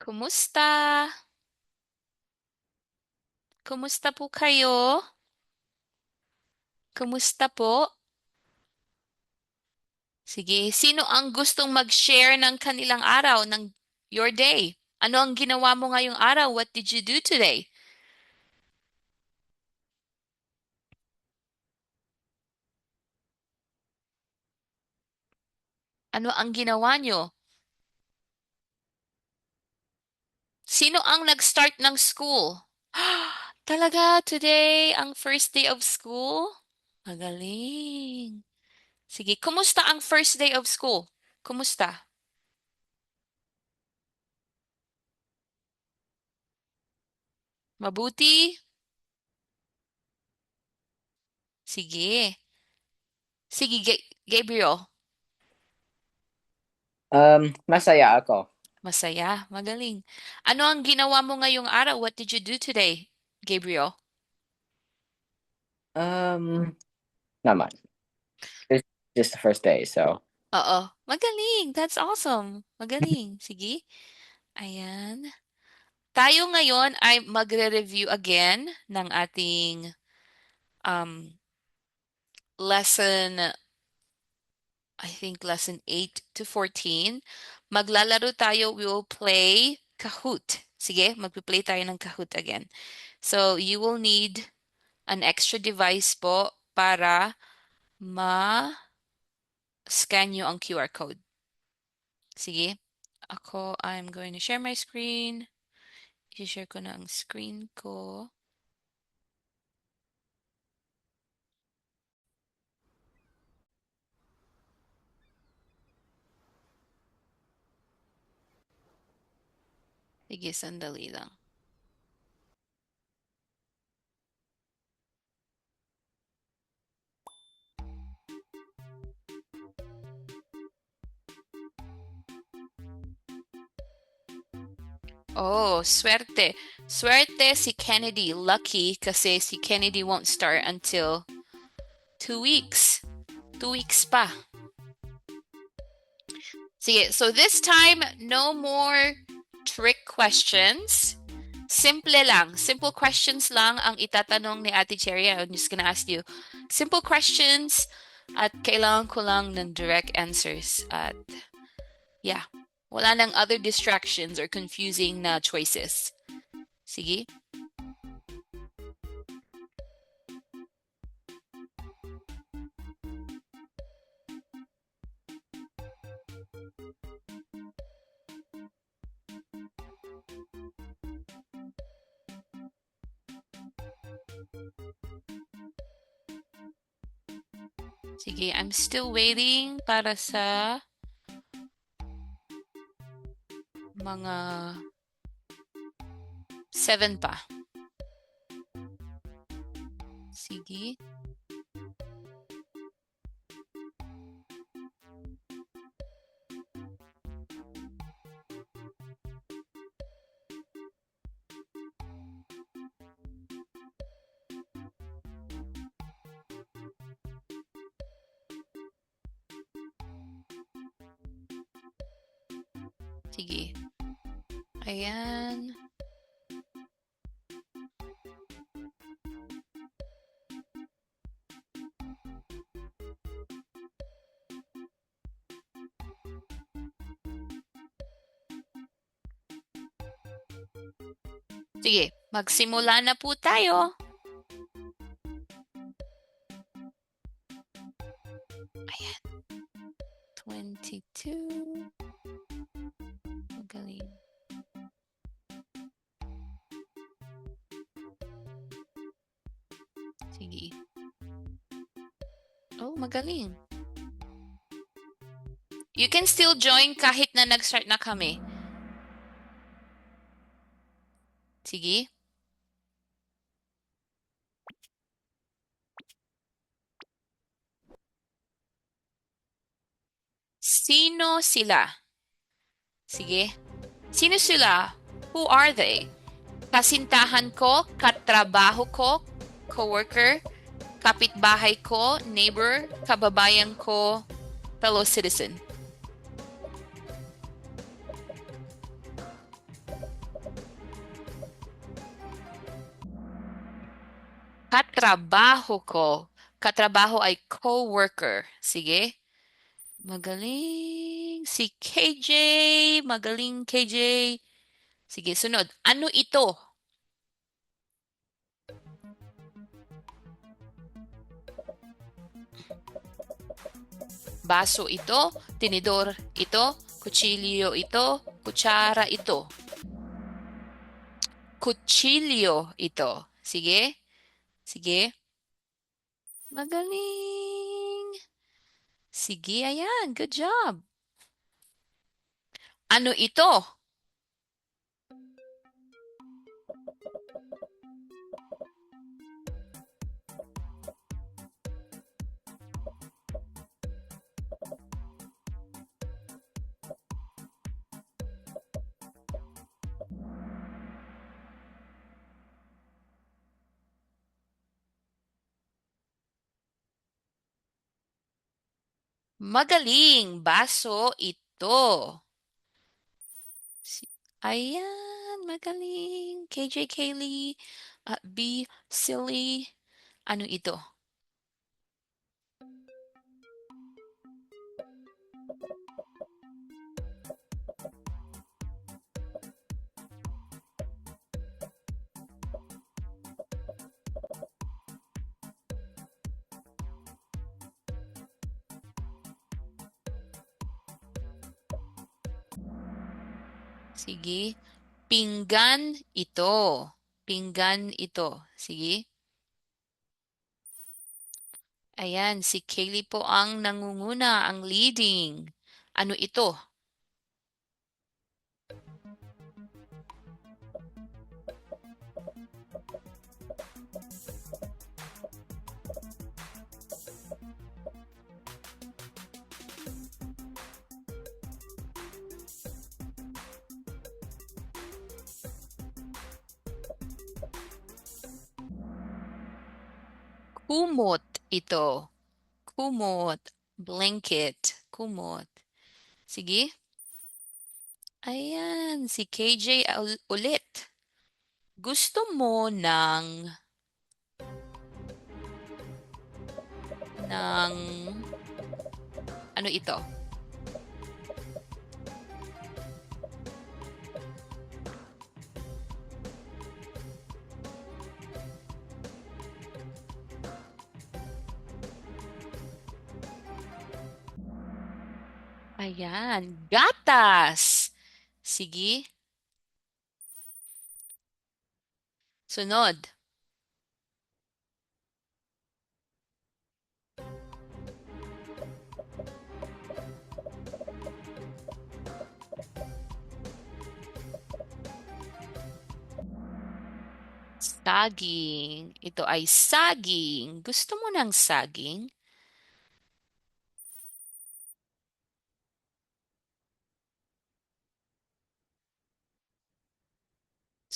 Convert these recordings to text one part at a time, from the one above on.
Kumusta? Kumusta po kayo? Kumusta po? Sige, sino ang gustong mag-share ng kanilang araw, ng your day? Ano ang ginawa mo ngayong araw? What did you do today? Ano ang ginawa nyo? Sino ang nag-start ng school? Talaga, today ang first day of school? Magaling. Sige, kumusta ang first day of school? Kumusta? Mabuti? Sige. Sige, Gabriel. Masaya ako. Masaya, magaling. Ano ang ginawa mo ngayong araw? What did you do today, Gabriel? Naman. It's just the first day, so. Oo, magaling. That's awesome. Magaling. Sige. Ayan. Tayo ngayon ay magre-review again ng ating lesson, I think lesson 8 to 14. Maglalaro tayo, we will play Kahoot. Sige, magpi-play tayo ng Kahoot again. So, you will need an extra device po para ma-scan nyo ang QR code. Sige. Ako, I'm going to share my screen. I-share ko na ang screen ko. Sige, sandali lang. Oh, swerte. Swerte si Kennedy. Lucky kasi si Kennedy won't start until 2 weeks. 2 weeks pa. Sige, so this time, no more trick questions. Simple lang. Simple questions lang ang itatanong ni Ate Cherry. I'm just gonna ask you simple questions at kailangan ko lang ng direct answers. At yeah, wala nang other distractions or confusing na choices. Sige? Sige, I'm still waiting para sa mga 7 pa. Sige. Sige. Ayan. Sige, magsimula na po tayo. Ayan. 22. Magaling. Sige. Oh, magaling. You can still join kahit na nag-start na kami. Sige. Sino sila? Sige. Sino sila? Who are they? Kasintahan ko, katrabaho ko, coworker, kapitbahay ko, neighbor, kababayan ko, fellow citizen. Katrabaho ko. Katrabaho ay co-worker. Sige. Magaling. Si KJ. Magaling KJ. Sige, sunod. Ano ito? Baso ito, tinidor ito, kutsilyo ito, kutsara ito. Kutsilyo ito. Sige? Sige? Magaling. Sige, ayan. Good job. Ano ito? Magaling. Baso ito. Ayan, magaling. KJ Kaylee, B, silly. Ano ito? Sige. Pinggan ito. Pinggan ito. Sige. Ayan, si Kaylee po ang nangunguna, ang leading. Ano ito? Kumot ito. Kumot. Blanket. Kumot. Sige. Ayan, si KJ ulit. Gusto mo ng ano ito? Ayan, gatas. Sige. Sunod. Saging. Ito ay saging. Gusto mo ng saging?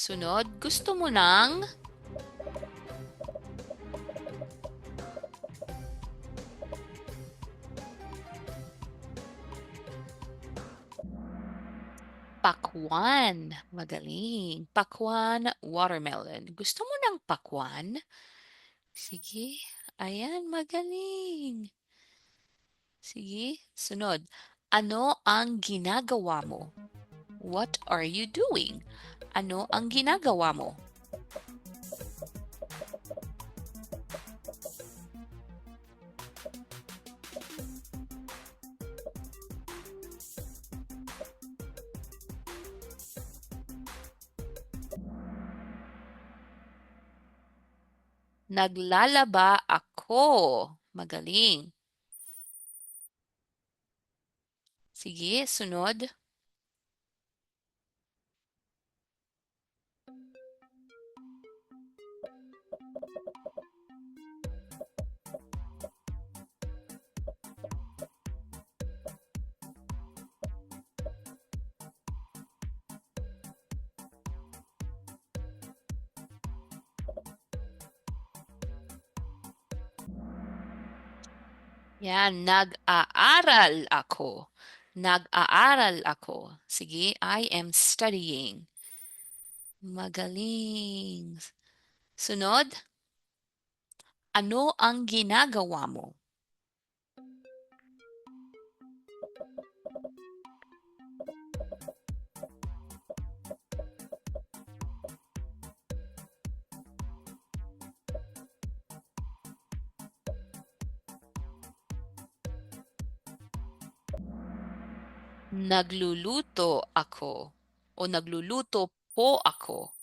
Sunod. Gusto mo ng pakwan. Magaling. Pakwan, watermelon. Gusto mo ng pakwan? Sige. Ayan, magaling. Sige. Sunod. Ano ang ginagawa mo? What are you doing? Ano ang ginagawa mo? Naglalaba ako. Magaling. Sige, sunod. Yan, nag-aaral ako. Nag-aaral ako. Sige, I am studying. Magaling. Sunod. Ano ang ginagawa mo? Nagluluto ako o nagluluto po ako.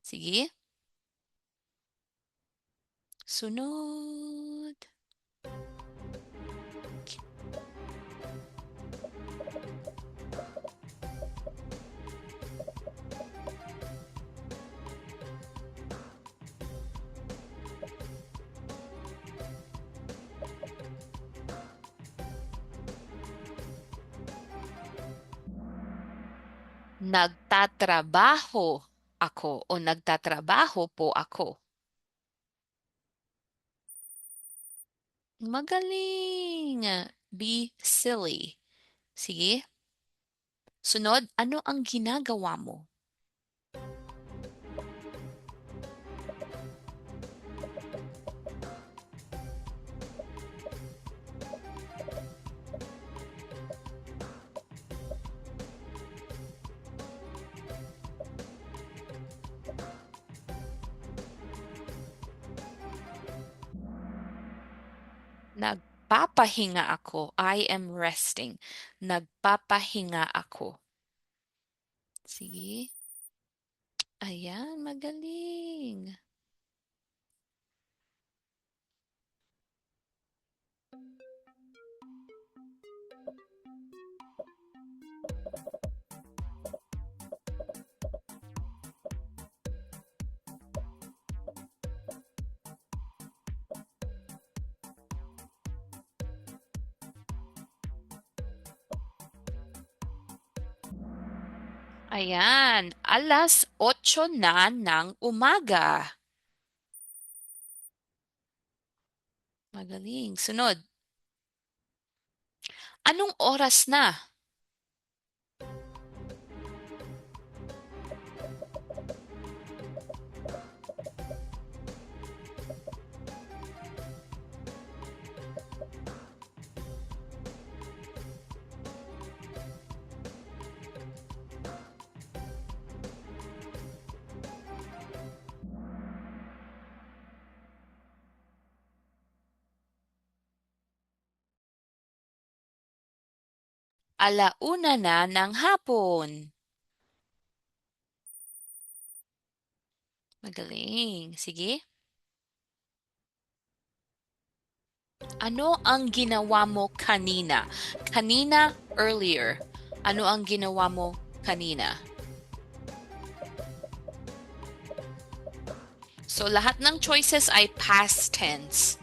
Sige. Sunod. Nagtatrabaho ako o nagtatrabaho po ako. Magaling! Be silly. Sige. Sunod, ano ang ginagawa mo? Nagpapahinga ako. I am resting. Nagpapahinga ako. Sige. Ayan, magaling. Ayan, 8:00 na ng umaga. Magaling. Sunod. Anong oras na? Alauna na ng hapon. Magaling. Sige. Ano ang ginawa mo kanina? Kanina, earlier. Ano ang ginawa mo kanina? So, lahat ng choices ay past tense.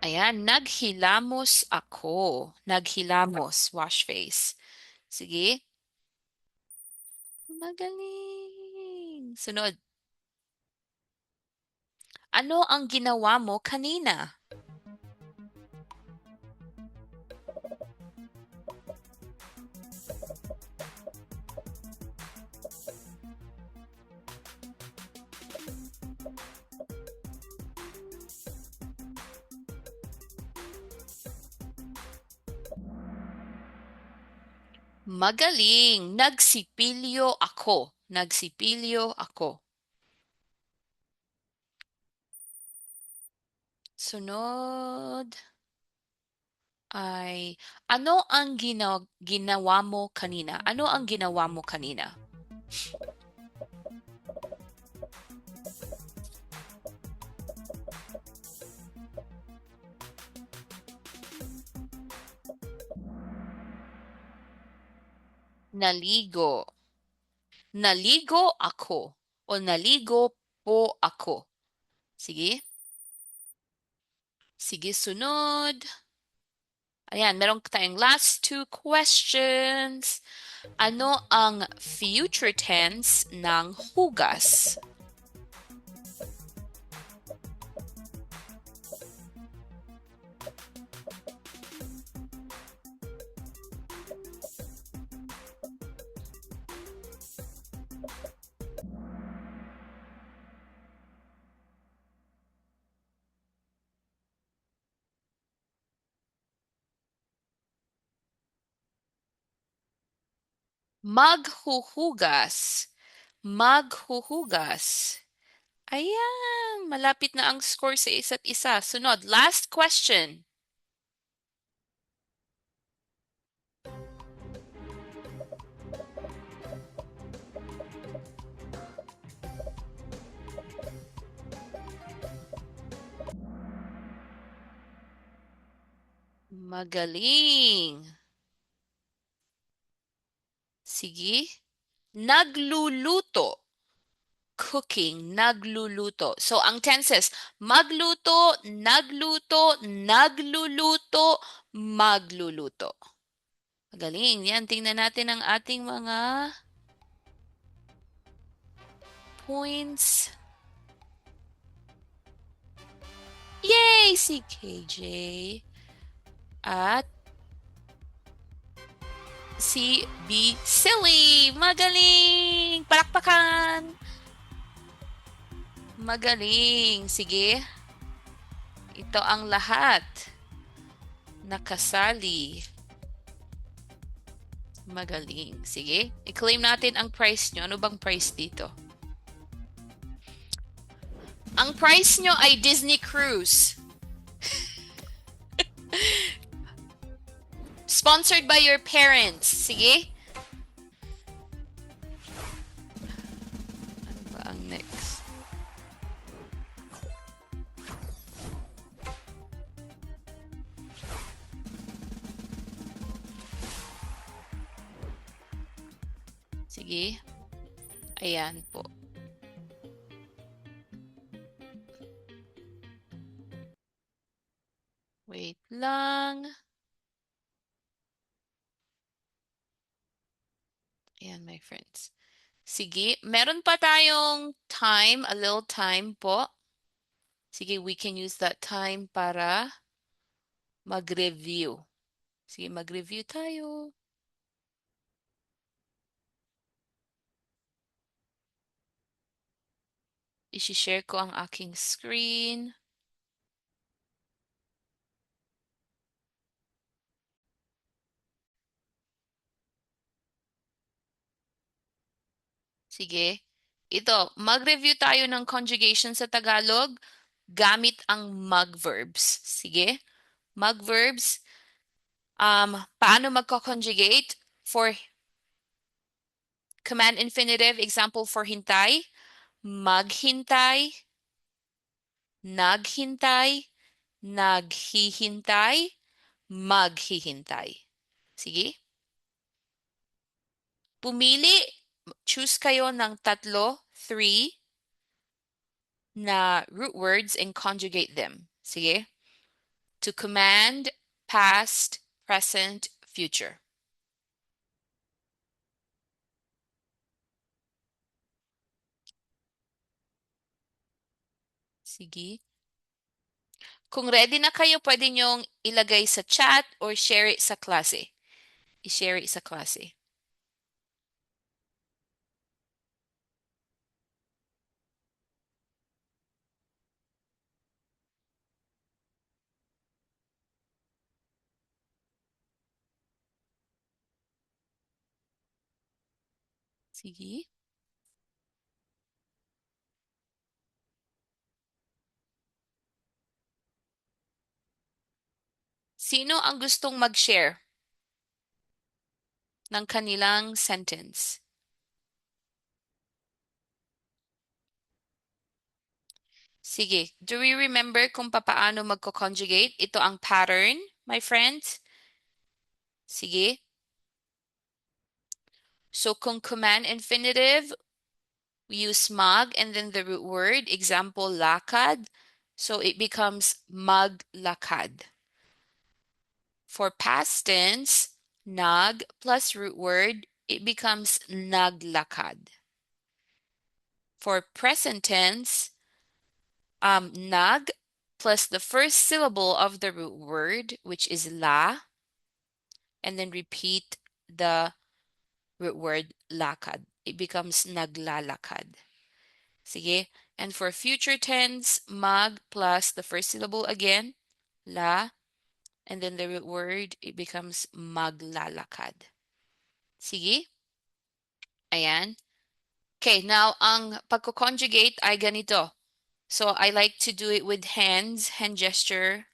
Ayan, naghilamos ako. Naghilamos, wash face. Sige. Magaling. Sunod. Ano ang ginawa mo kanina? Magaling. Nagsipilyo ako. Nagsipilyo ako. Sunod ay ano ang ginawa mo kanina? Ano ang ginawa mo kanina? Naligo. Naligo ako o naligo po ako. Sige. Sige, sunod. Ayan, meron tayong last 2 questions. Ano ang future tense ng hugas? Maghuhugas. Maghuhugas. Ayan, malapit na ang score sa isa't isa. Sunod, last question. Magaling. Sige. Nagluluto. Cooking, nagluluto. So, ang tenses, magluto, nagluto, nagluluto, magluluto. Magaling. Yan, tingnan natin ang ating mga points. Yay! Si KJ. At si B. Silly. Magaling! Palakpakan! Magaling. Sige. Ito ang lahat. Nakasali. Magaling. Sige. I-claim natin ang price nyo. Ano bang price dito? Ang price nyo ay Disney Cruise. Sponsored by your parents. Sige. Ano ba ang next? Sige. Ayan po. Wait lang. Ayan, my friends. Sige, meron pa tayong time, a little time po. Sige, we can use that time para mag-review. Sige, mag-review tayo. I-share ko ang aking screen. Sige. Ito, mag-review tayo ng conjugation sa Tagalog gamit ang mag-verbs. Sige. Mag-verbs. Paano magko-conjugate? For command infinitive, example for hintay, maghintay, naghintay, naghihintay, maghihintay. Sige. Pumili, choose kayo ng tatlo, 3, na root words and conjugate them. Sige. To command, past, present, future. Sige. Kung ready na kayo, pwede nyong ilagay sa chat or share it sa klase. I-share it sa klase. Sige. Sino ang gustong mag-share ng kanilang sentence? Sige. Do we remember kung paano magko-conjugate? Ito ang pattern, my friends. Sige. So kung command infinitive, we use mag and then the root word. Example, lakad. So it becomes maglakad. For past tense, nag plus root word, it becomes naglakad. For present tense, nag plus the first syllable of the root word, which is la, and then repeat the root word lakad. It becomes naglalakad. Sige. And for future tense, mag plus the first syllable again, la, and then the root word, it becomes maglalakad. Sige. Ayan. Okay, now ang pagko-conjugate ay ganito. So I like to do it with hands, hand gesture,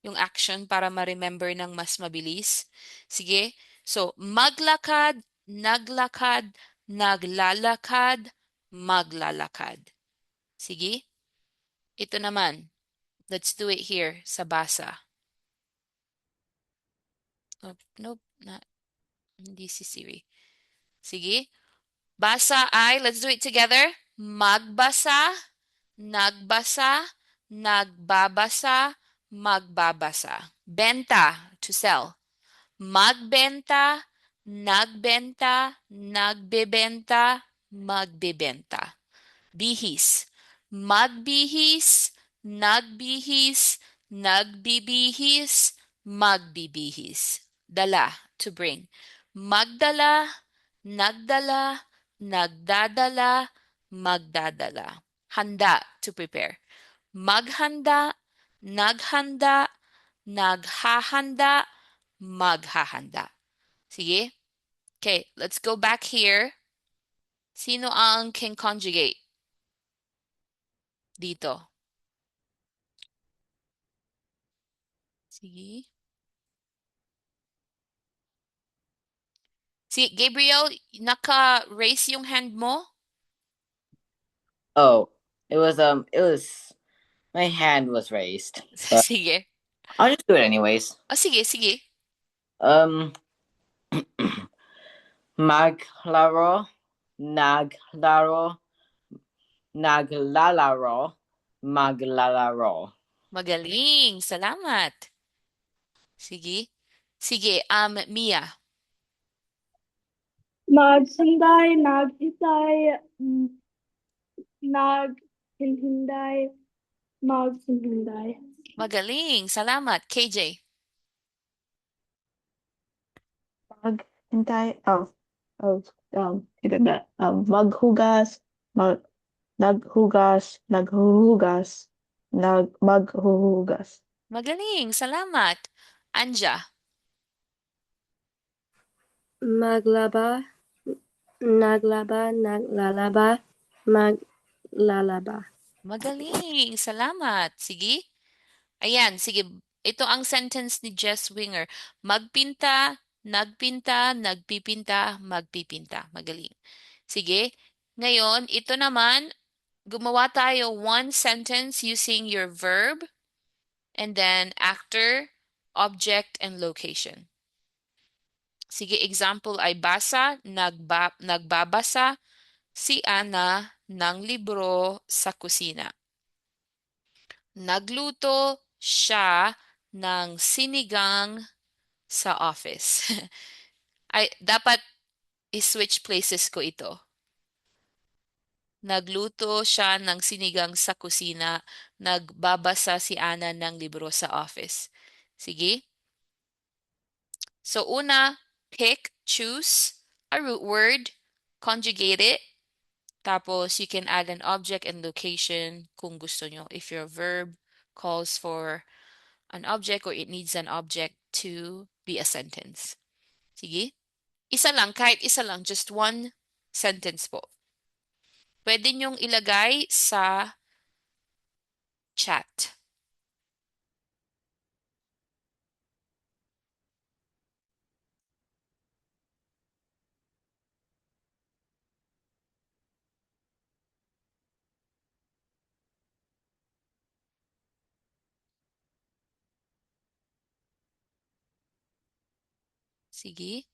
yung action para ma-remember ng mas mabilis. Sige. So maglakad, naglakad, naglalakad, maglalakad. Sige. Ito naman. Let's do it here sa basa. Nope, hindi si Siri. Sige. Basa ay, let's do it together. Magbasa, nagbasa, nagbabasa, magbabasa. Benta, to sell. Magbenta, nagbenta, nagbebenta, magbebenta. Bihis. Magbihis, nagbihis, nagbibihis, magbibihis. Dala, to bring. Magdala, nagdala, nagdadala, magdadala. Handa, to prepare. Maghanda, naghanda, naghahanda, maghahanda. Sige? Okay, let's go back here. Sino ang can conjugate? Dito. Sige. Si Gabriel, naka-raise yung hand mo? Oh, it was my hand was raised, but Sige. I'll just do it anyways. Oh, sige. Um, maglaro, naglaro, naglalaro, maglalaro. Magaling. Salamat. Sige. Sige, Mia. Nagsanday, naghitay, naghinhinday, maghinhinday. Magaling. Salamat. KJ. Maghintay, maghugas, naghugas, naghuhugas, maghuhugas. Magaling. Salamat. Anja. Maglaba, naglaba, naglalaba, maglalaba. Magaling. Salamat. Sige. Ayan, sige. Ito ang sentence ni Jess Winger. Magpinta, nagpinta, nagpipinta, magpipinta. Magaling. Sige. Ngayon, ito naman, gumawa tayo one sentence using your verb and then actor, object, and location. Sige, example ay basa, nagbabasa si Ana ng libro sa kusina. Nagluto siya ng sinigang sa office. Ay, dapat i-switch places ko ito. Nagluto siya ng sinigang sa kusina. Nagbabasa si Ana ng libro sa office. Sige? So, una, pick, choose a root word, conjugate it, tapos you can add an object and location kung gusto nyo. If your verb calls for an object or it needs an object to be a sentence. Sige? Isa lang, kahit isa lang, just one sentence po. Pwede nyong ilagay sa chat. Sige.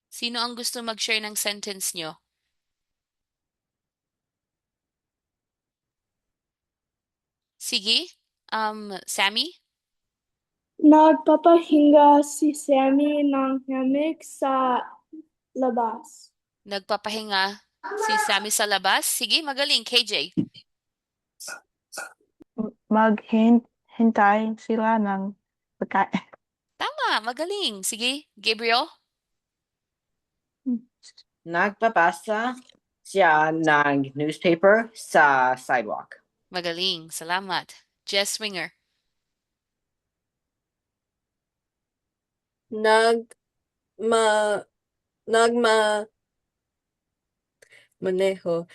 Sino ang gusto mag-share ng sentence nyo? Sige. Sammy? Nagpapahinga si Sammy ng hammock sa labas. Nagpapahinga si Sammy sa labas? Sige, magaling. KJ? Maghintay sila ng pagkain. Tama, magaling. Sige, Gabriel? Nagbabasa siya ng newspaper sa sidewalk. Magaling. Salamat. Jess Winger? Nag ma nagma maneho.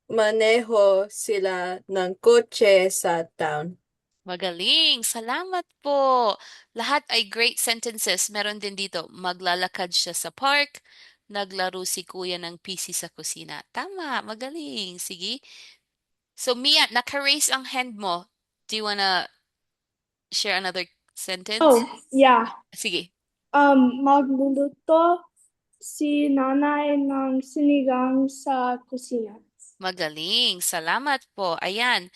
Maneho sila ng kotse sa town. Magaling! Salamat po! Lahat ay great sentences. Meron din dito, maglalakad siya sa park, naglaro si kuya ng PC sa kusina. Tama, magaling. Sige. So, Mia, naka-raise ang hand mo. Do you wanna share another sentence? Oh, yeah. Sige. Magluluto si nanay ng sinigang sa kusina. Magaling. Salamat po. Ayan.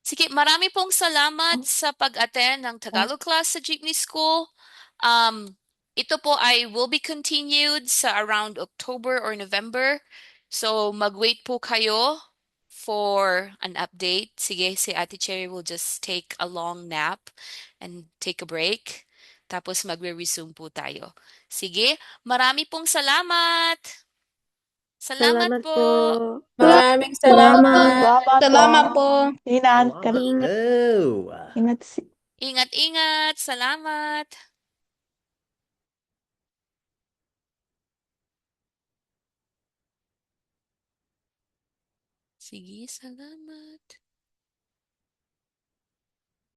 Sige, marami pong salamat sa pag-attend ng Tagalog class sa Jeepney School. Ito po ay will be continued sa around October or November. So, mag-wait po kayo for an update. Sige, si Ate Cherry will just take a long nap and take a break. Tapos magre-resume po tayo. Sige, marami pong salamat! Salamat po! Maraming Salamat Salamat po. po. Ingat. Salamat. Ingat. Ingat-ingat! Salamat! Sige, salamat.